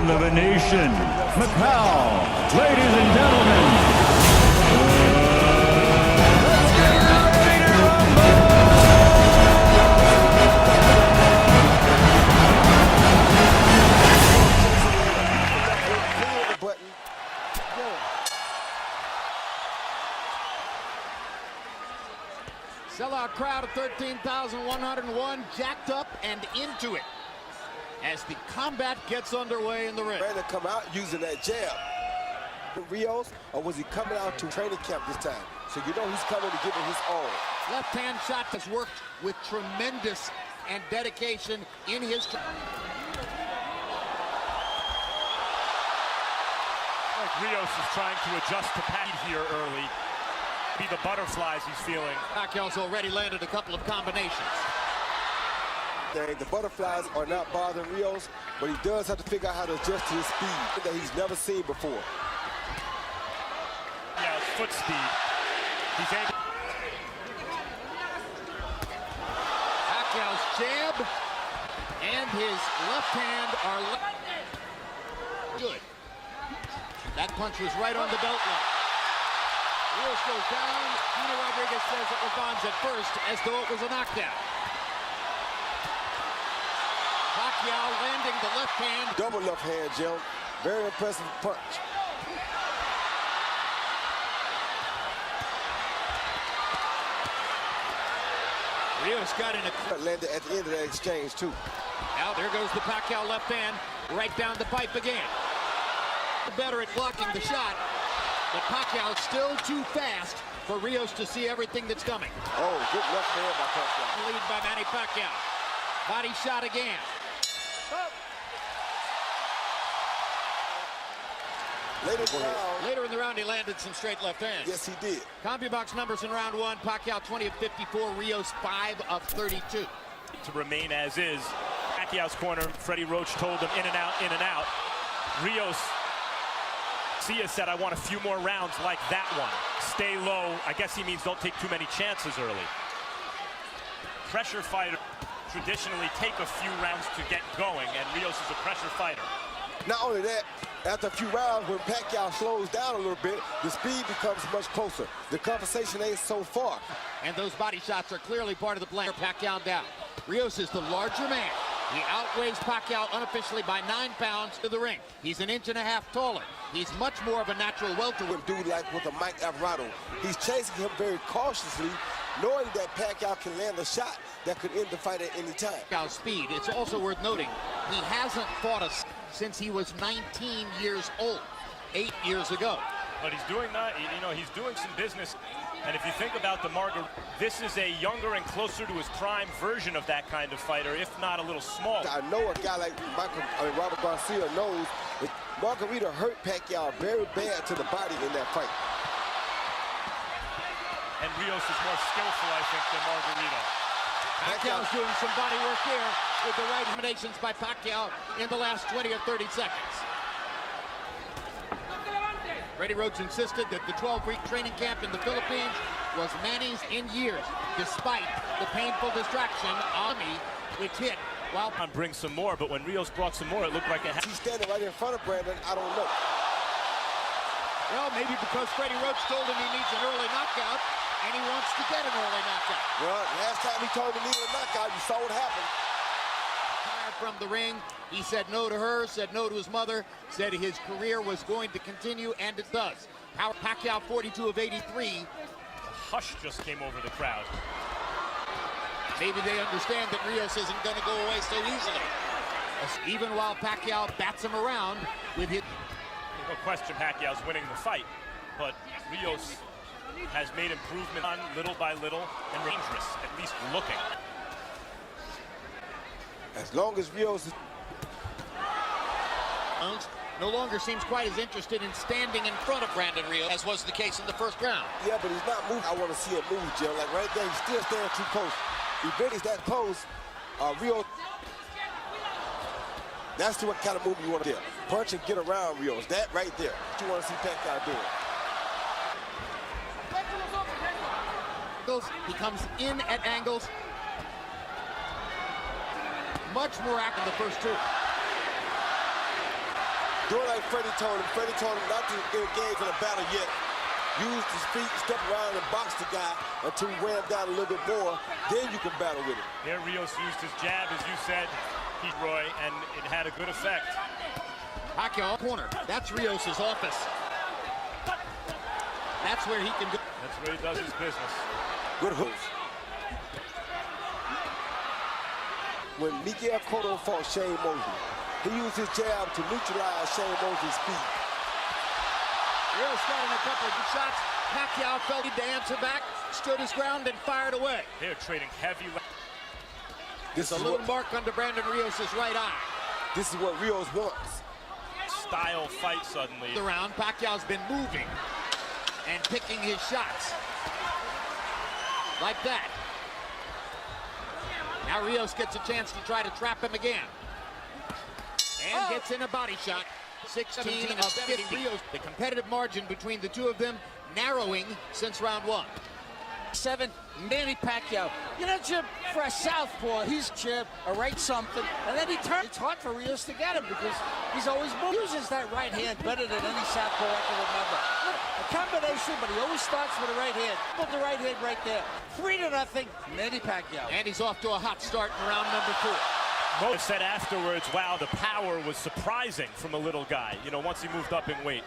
from the Venetian, Pacquiao. Ladies and gentlemen, let's get ready to rumble! Sellout crowd of 13,101, jacked up and into it as the combat gets underway in the ring. Ready to come out using that jab. Rios, or was he coming out to training camp this time? So you know he's coming to give it his all. Left-hand shot has worked with tremendous and dedication in his... Rios is trying to adjust to Pacquiao here early. Be the butterflies he's feeling. Pacquiao's already landed a couple of combinations. The butterflies are not bothering Rios, but he does have to figure out how to adjust to his speed that he's never seen before. Yeah, foot speed. He's able. Pacquiao's jab and his left hand are good. That punch was right on the belt line. Rios goes down. Gina Rodriguez says it was Bonds at first, as though it was a knockdown. Pacquiao landing the left hand. Double left hand, Jim. Very impressive punch. Rios got in a... landed at the end of that exchange, too. Now there goes the Pacquiao left hand, right down the pipe again. Better at blocking the shot, but Pacquiao still too fast for Rios to see everything that's coming. Oh, good left hand by Pacquiao. Lead by Manny Pacquiao. Body shot again. Later in the round, he landed some straight left hands. Yes, he did. CompuBox numbers in round one: Pacquiao 20 of 54, Rios 5 of 32. To remain as is. Pacquiao's corner, Freddie Roach told him in and out, in and out. Rios, Sia said, I want a few more rounds like that one. Stay low. I guess he means don't take too many chances early. Pressure fighter traditionally take a few rounds to get going, and Rios is a pressure fighter. Not only that, after a few rounds, when Pacquiao slows down a little bit, the speed becomes much closer. The conversation ain't so far. And those body shots are clearly part of the plan. Pacquiao down. Rios is the larger man. He outweighs Pacquiao unofficially by 9 pounds to the ring. He's an inch and a half taller. He's much more of a natural welterweight. Dude like with a Mike Alvarado. He's chasing him very cautiously, knowing that Pacquiao can land a shot that could end the fight at any time. Pacquiao's speed. It's also worth noting, he hasn't fought us since he was 19 years old, 8 years ago. But he's doing that, you know, he's doing some business. And if you think about the Margarita, this is a younger and closer to his prime version of that kind of fighter, if not a little smaller. I know a guy like Robert Garcia knows that Margarita hurt Pacquiao very bad to the body in that fight. And Rios is more skillful, I think, than Margarita. Pacquiao's doing some body work here with the right combinations by Pacquiao in the last 20 or 30 seconds. Freddie Roach insisted that the 12-week training camp in the Philippines was Manny's in years, despite the painful distraction on me, which hit while... Bring some more, but when Rios brought some more, it looked like a... He's standing right in front of Brandon, I don't know. Well, maybe because Freddie Roach told him he needs an early knockout, and he wants to get an early knockout. Well, last time he told him he needed a knockout, you saw what happened. From the ring, he said no to her, said no to his mother, said his career was going to continue, and it does. Pacquiao 42 of 83. A hush just came over the crowd. Maybe they understand that Rios isn't going to go away so easily. Even while Pacquiao bats him around with his... No question Pacquiao's winning the fight, but Rios has made improvement on little by little and dangerous, at least looking. As long as Rios is... no longer seems quite as interested in standing in front of Brandon Rios as was the case in the first round. Yeah, but he's not moving. I want to see him move, Jim. Like right there, he's still standing too close. If Benny's that close, Rios... That's what kind of move you want to get. Punch and get around Rios. That right there. What you want to see Pacquiao doing. He comes in at angles. Much more active than the first two. Doing like Freddie told him not to engage in a battle yet. Use his feet, step around and box the guy until he wear him down a little bit more. Then you can battle with him. There, Rios used his jab, as you said, Roy, and it had a good effect. Pacquiao corner. That's Rios' office. That's where he can go. That's where he does his business. Good hooks. When Miguel Cotto fought Shane Mosley, he used his jab to neutralize Shane Mosley's speed. Rios got in a couple of good shots. Pacquiao felt to answer back, stood his ground, and fired away. They're trading heavy. There's a little mark under Brandon Rios' right eye. This is what Rios wants. Style fight suddenly. Around, Pacquiao's been moving and picking his shots. Like that. Now Rios gets a chance to try to trap him again. And gets in a body shot. 16 of 50. Rios. The competitive margin between the two of them narrowing since round one. 7, Manny Pacquiao. You know, Jim, for a southpaw, he's jib, a right something, and then he turns. It's hard for Rios to get him because he's always moving. He uses that right hand better than any southpaw I can remember. A combination, but he always starts with the right hand. Put the right hand right there. 3-0, Manny Pacquiao. And he's off to a hot start in round number 4. Mo said afterwards, wow, the power was surprising from a little guy, you know, once he moved up in weight.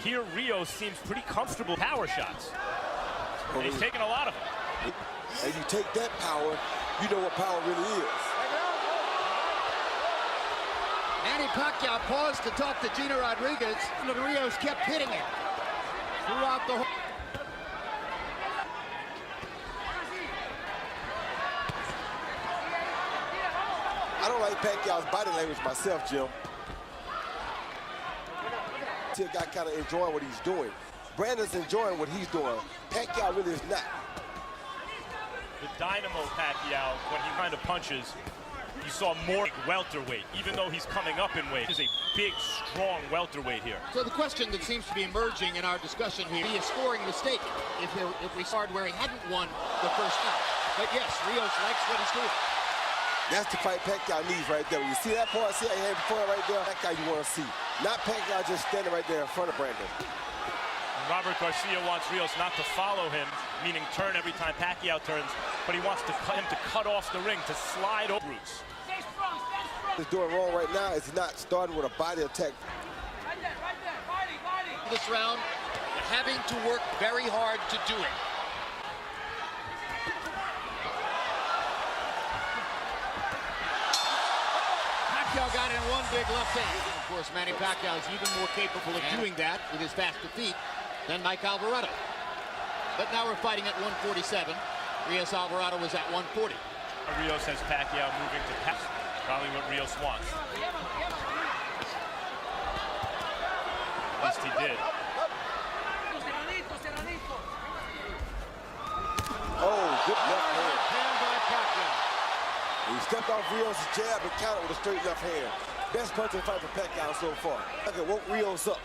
Here, Rios seems pretty comfortable power shots. And he's taking a lot of them. And you take that power, you know what power really is. Manny Pacquiao paused to talk to Gina Rodriguez, and Rios kept hitting it throughout the whole. I don't like Pacquiao's body language myself, Jim. See a guy kind of enjoying what he's doing. Brandon's enjoying what he's doing. Pacquiao really is not. The dynamo Pacquiao, when he kind of punches, you saw more welterweight, even though he's coming up in weight. He's a big, strong welterweight here. So the question that seems to be emerging in our discussion here, he is scoring mistake if we started where he hadn't won the first round. But yes, Rios likes what he's doing. That's the fight Pacquiao needs right there. When you see that part, see how he had before right there? That guy you want to see. Not Pacquiao just standing right there in front of Brandon. Robert Garcia wants Rios not to follow him, meaning turn every time Pacquiao turns, but he wants to him to cut off the ring, to slide over routes. What he's doing wrong right now is not starting with a body attack. This round, having to work very hard to do it. Pacquiao got in one big left hand. Of course, Manny Pacquiao is even more capable of doing that with his faster feet than Mike Alvarado. But now we're fighting at 147. Rios Alvarado was at 140. Rios has Pacquiao moving to pass. Probably what Rios wants. At least he did. Oh, good left hand. Hand by Pacquiao. He stepped off Rios' jab and countered with a straight left hand. Best punching fight for Pacquiao so far. Pacquiao woke Rios up.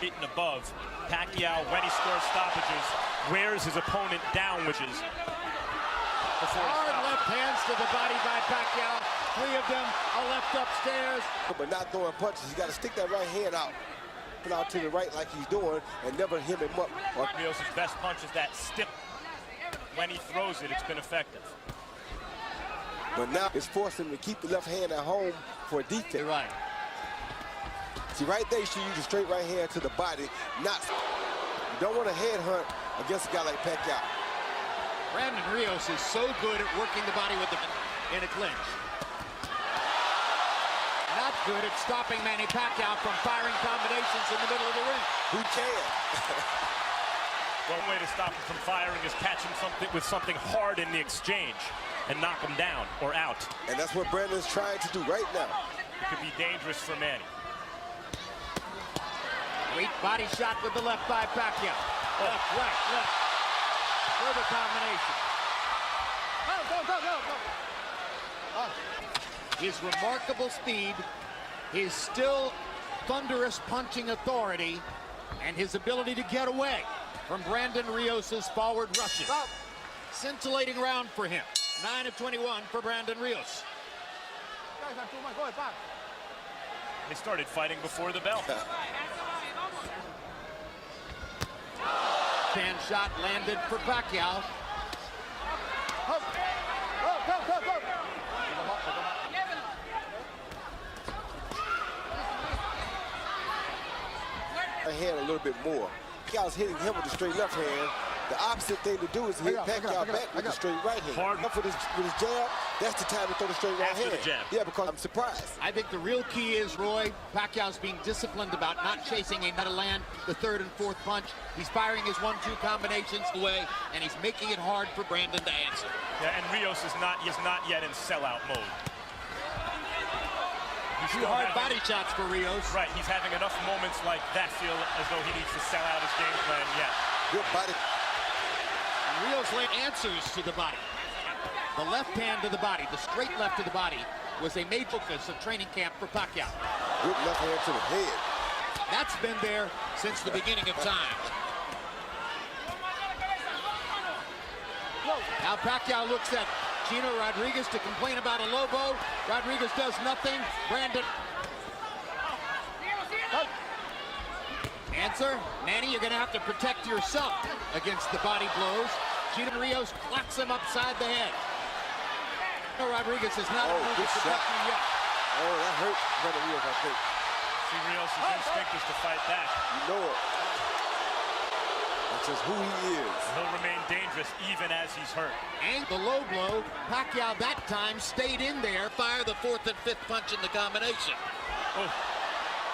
8 and above. Pacquiao, when he scores stoppages, wears his opponent down, which is hard left hands to the body by Pacquiao. 3 of them are left upstairs. But not throwing punches. You got to stick that right hand out. Put out to the right like he's doing and never hit him up. Rios' best punch is that stiff. When he throws it, it's been effective. But now it's forcing him to keep the left hand at home for a defense. You're right. See, right there, you should use a straight right hand to the body. You don't want to headhunt against a guy like Pacquiao. Brandon Rios is so good at working the body with in a clinch. Not good at stopping Manny Pacquiao from firing combinations in the middle of the ring. Who can? One way to stop him from firing is catch him with something hard in the exchange and knock him down or out. And that's what Brandon's trying to do right now. It could be dangerous for Manny. Great body shot with the left by Pacquiao. Left, right, left. Further combination. Go. His remarkable speed, his still thunderous punching authority, and his ability to get away from Brandon Rios' forward rushes. Scintillating round for him. 9 of 21 for Brandon Rios. They started fighting before the bell. Hand shot landed for Pacquiao. Hand a little bit more. Pacquiao's hitting him with the straight left hand. The opposite thing to do is hit Pacquiao back with the straight right hand. Hard. With his jab, that's the time to throw the straight right After hand. the jab. Yeah, because I'm surprised. I think the real key is, Roy, Pacquiao's being disciplined about not chasing a metal land, the third and fourth punch. He's firing his 1-2 combinations away, and he's making it hard for Brandon to answer. Yeah, and Rios is not yet in sellout mode. He's Two still hard having- body shots for Rios. Right, he's having enough moments like that feel as though he needs to sell out his game plan yet. Good body. Rios laid answers to the body. The left hand to the body, the straight left to the body, was a major focus of training camp for Pacquiao. Good left hand to the head. That's been there since the beginning of time. Now Pacquiao looks at Gino Rodriguez to complain about a Lobo. Rodriguez does nothing. Brandon. Answer, Manny, you're going to have to protect yourself against the body blows. Gino Rios claps him upside the head. Rodriguez is not able to good protect shot. you yet. Oh, that hurt Brandon Rios, I think. See, Rios' instinct is to fight back. You know it. That's just who he is. He'll remain dangerous even as he's hurt. And the low blow, Pacquiao that time stayed in there, fire the fourth and fifth punch in the combination. Oh,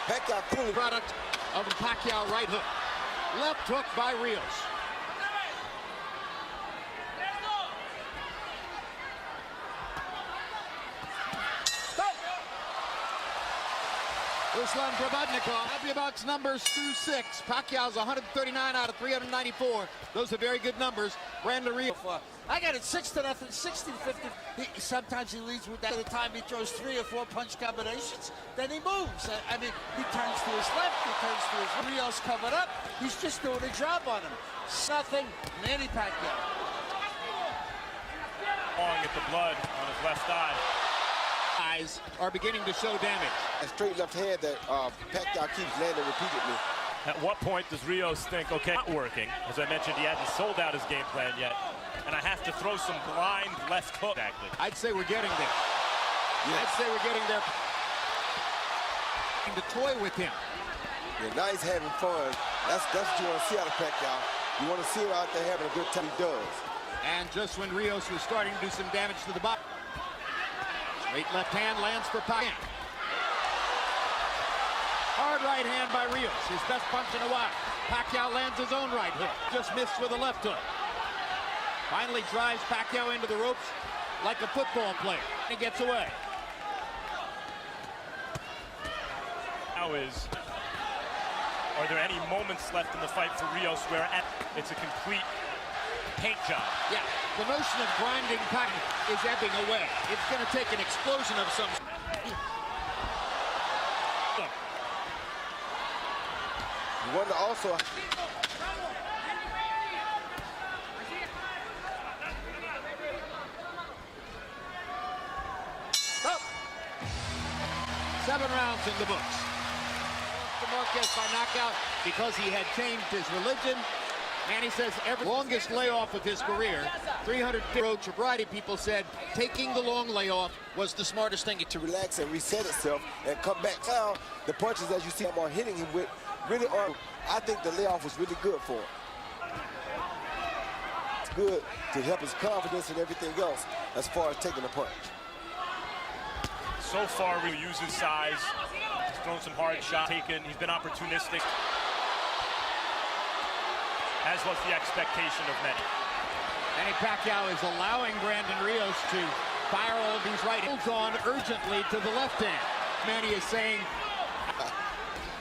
Pacquiao fully Product of the Pacquiao right hook. Left hook by Rios. Ruslan Probodnikov, Abubak's numbers through 6. Pacquiao's 139 out of 394. Those are very good numbers. Brandon Rios. I got it 6-0, 60-50. Sometimes he leads with that. At the time he throws 3 or 4 punch combinations, then he moves. I mean, he turns to his left, he turns to his right. Rios covered up. He's just doing a job on him. Nothing, Manny Pacquiao. clawing at the blood on his left eye. Eyes are beginning to show damage. A straight left hand that Pacquiao keeps landing repeatedly. At what point does Rios think, okay, not working? As I mentioned, he hadn't sold out his game plan yet. And I have to throw some blind left hook. Exactly. I'd say we're getting there. Yes. I'd say we're getting there. To toy with him. Yeah, now he's having fun. That's what you want to see out of Pacquiao. You want to see him out there having a good time. He does. And just when Rios was starting to do some damage to the body. Straight left hand lands for Pacquiao. Hard right hand by Rios, his best punch in a while. Pacquiao lands his own right hook, just missed with a left hook. Finally drives Pacquiao into the ropes like a football player. He gets away. Now are there any moments left in the fight for Rios where it's a complete paint job? Yeah, the notion of grinding Pacquiao is ebbing away. It's going to take an explosion of some. You wonder also. Oh. 7 rounds in the books. Marquez by knockout because he had changed his religion. Manny says every longest layoff of his career, 300 road. A variety of people said taking the long layoff was the smartest thing. To relax and reset itself and come back. Now, the punches as you see him are hitting him with really are. I think the layoff was really good for him. It's good to help his confidence and everything else as far as taking a punch. So far, we use his size. He's thrown some hard shots. He's been opportunistic. As was the expectation of many. Manny Pacquiao is allowing Brandon Rios to fire all these right hands on urgently to the left hand. Manny is saying,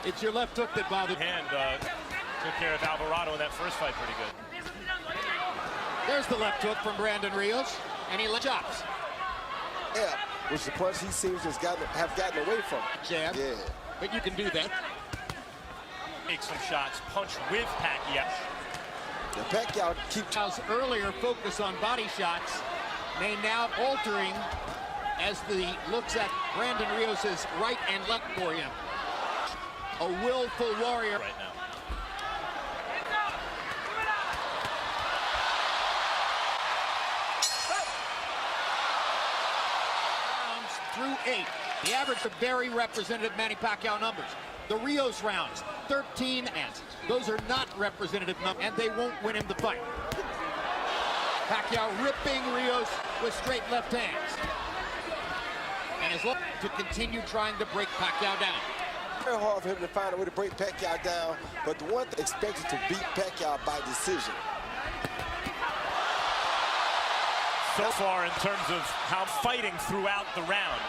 it's your left hook that bothered. Hand took care of Alvarado in that first fight pretty good. There's the left hook from Brandon Rios, and he chops. Yeah, which the punch he seems to have gotten away from. Jab. Yeah. But you can do that. Make some shots, punch with Pacquiao. The Pacquiao keeps Pacquiao's earlier focus on body shots may now altering as the looks at Brandon Rios's right and left for him. a willful warrior right now. Through 8. The average of very representative Manny Pacquiao numbers. The Rios rounds, 13 and those are not representative numbers, and they won't win him the fight. Pacquiao ripping Rios with straight left hands. And is looking to continue trying to break Pacquiao down. Very hard for him to find a way to break Pacquiao down, but the one expected to beat Pacquiao by decision. So far in terms of how fighting throughout the round,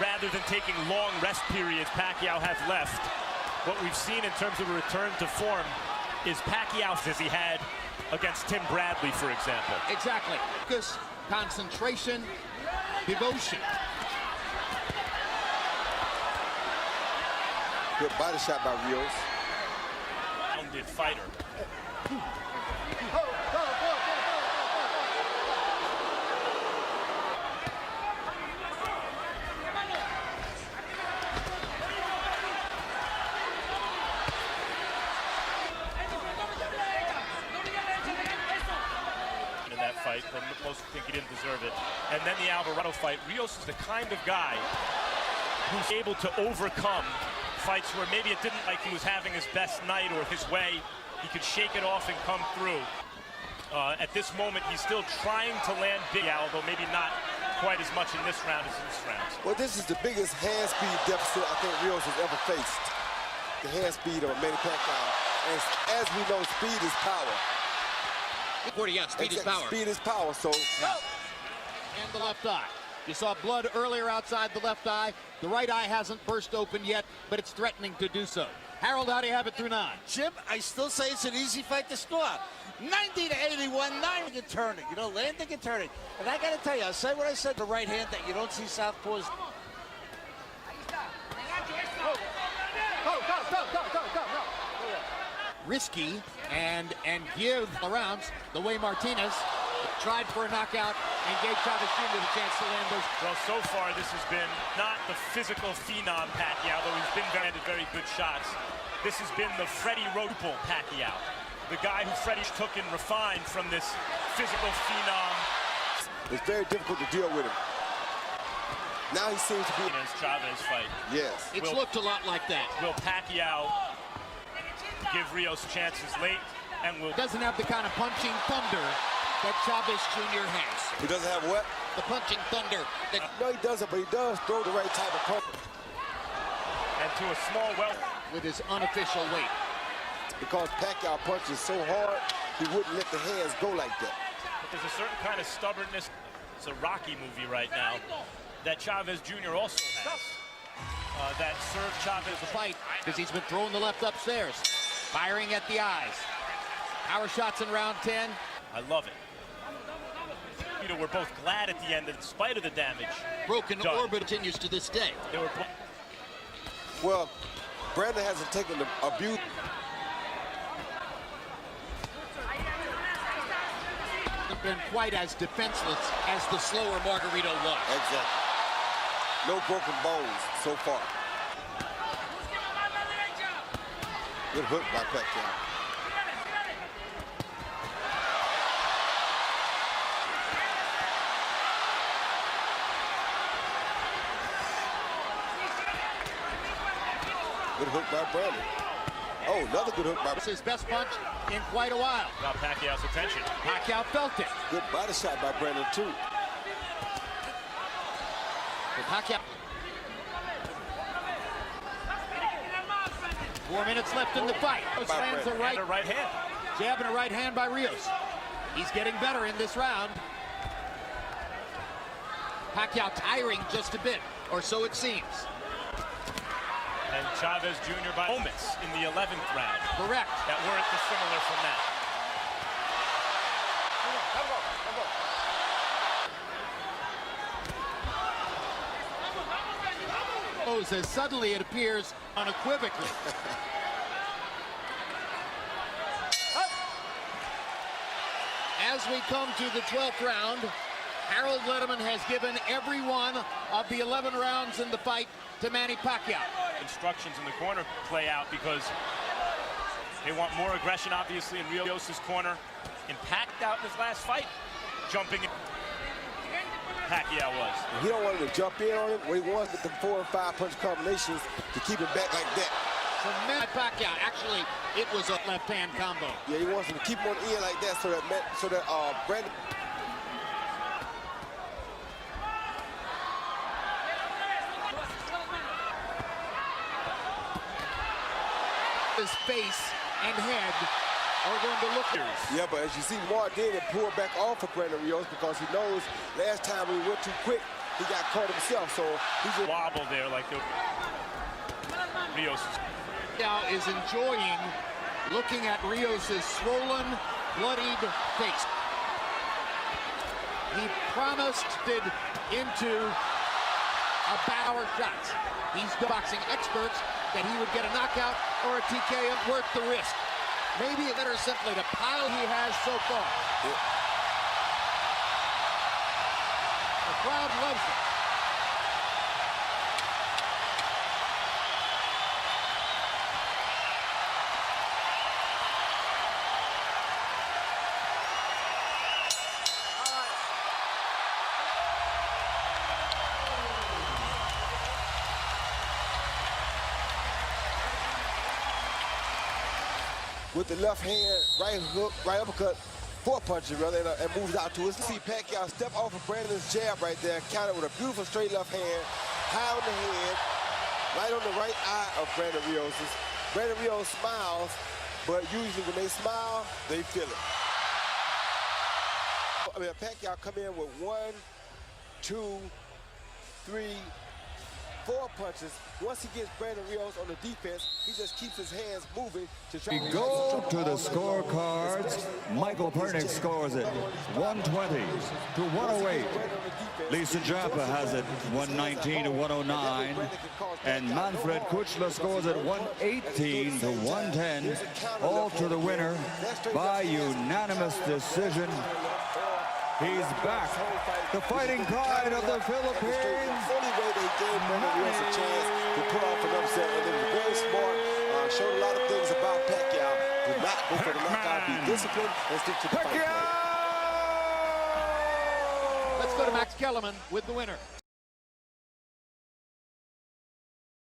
rather than taking long rest periods Pacquiao has left, what we've seen in terms of a return to form is Pacquiao as he had against Tim Bradley, for example. Exactly. Focus, concentration, devotion. Good body shot by Rios. Rounded fighter. In that fight, but most think he didn't deserve it. And then the Alvarado fight. Rios is the kind of guy who's able to overcome fights where maybe it didn't like he was having his best night or his way. He could shake it off and come through. At this moment, he's still trying to land big, although maybe not quite as much in this round as in this round. Well, this is the biggest hand speed deficit I think Rios has ever faced. The hand speed of Manny Pacquiao. And as we know, speed is power. Yeah, speed is power. Speed is power, so. Yeah. And the left eye. You saw blood earlier outside the left eye. The right eye hasn't burst open yet, but it's threatening to do so. Harold, how do you have it through 9? Jim, I still say it's an easy fight to score. 90-81, 9 and turning. You know, landing and turning. And I got to tell you, I'll say what I said, the right hand that you don't see southpaws. Risky and give the rounds the way Martinez tried for a knockout and gave Chavez Jr. the chance to land those. Well, so far this has been not the physical phenom Pacquiao, though he's been very good shots. This has been the Freddie Roach Pacquiao, the guy who Freddie took and refined from this physical phenom. It's very difficult to deal with him. Now he seems to be in his Chavez fight. Yes. It's looked a lot like that. Will Pacquiao give Rios chances late, and will doesn't have the kind of punching thunder that Chavez Jr. has. He doesn't have what? The punching thunder. No, he doesn't, but he does throw the right type of punch. And to a small well with his unofficial weight. Because Pacquiao punches so hard, he wouldn't let the hands go like that. But there's a certain kind of stubbornness. It's a Rocky movie right now that Chavez Jr. also has. That served Chavez the fight because he's been throwing the left upstairs, firing at the eyes. Power shots in round 10. I love it. You know, we're both glad at the end, in spite of the damage. Broken orbit continues to this day. They were well, Brandon hasn't taken the abuse. Been quite as defenseless as the slower Margarito was. Exactly. No broken bones so far. Good hook by Pacquiao. Good hook by Brandon. Oh, another good hook by It's his best punch in quite a while. Got Pacquiao's attention. Pacquiao felt it. Good body shot by Brandon, too. Pacquiao. 4 minutes left in the fight. Slams a right hand. Jab and a right hand by Rios. He's getting better in this round. Pacquiao tiring just a bit, or so it seems. And Chavez Jr. by moments in the 11th round. Correct. That weren't dissimilar from that. As suddenly it appears unequivocally. As we come to the 12th round, Harold Letterman has given every one of the 11 rounds in the fight to Manny Pacquiao. Instructions in the corner play out because they want more aggression, obviously, in Rios' corner. And packed out in his last fight, jumping in. Pacquiao was. He don't want him to jump in on him. What he wants with the 4 and 5 punch combinations to keep him back like that. For Manny Pacquiao, actually, it was a left-hand combo. Yeah, he wants him to keep him on the end like that so that Brandon. His face and head are going to look here. Yeah, but as you see, Mark did pull back off of Brandon Rios because he knows last time we went too quick, he got caught himself. So he's a wobble there like the Rios. Now is enjoying looking at Rios' swollen, bloodied face. He promised it into a power shot. These boxing experts that he would get a knockout or a TKO worth the risk. Maybe it's better simply to pile he has so far. Yeah. The crowd loves it. With the left hand, right hook, right uppercut, 4 punches rather, and moves out to his. See Pacquiao step off of Brandon's jab right there, counter with a beautiful straight left hand, high on the head, right on the right eye of Brandon Rios. Brandon Rios smiles, but usually when they smile, they feel it. I mean, Pacquiao come in with 1, 2, 3, 4 punches. Once he gets Brandon Rios on the defense, he just keeps his hands moving to try We go to the scorecards. Michael Pernick scores it 120 to 108. Lisa Jaffa has it 119 to 109. And Manfred Kuchler scores it 118 to 110. All to the winner by unanimous decision. He's back. The fighting pride of the Philippines. The only way they gave Brandon Rios a chance to pull off an upset, and it was very smart. Showed a lot of things about Pacquiao. Did not go for the knockout, be disciplined, and stick to the fight. Let's go to Max Kellerman with the winner.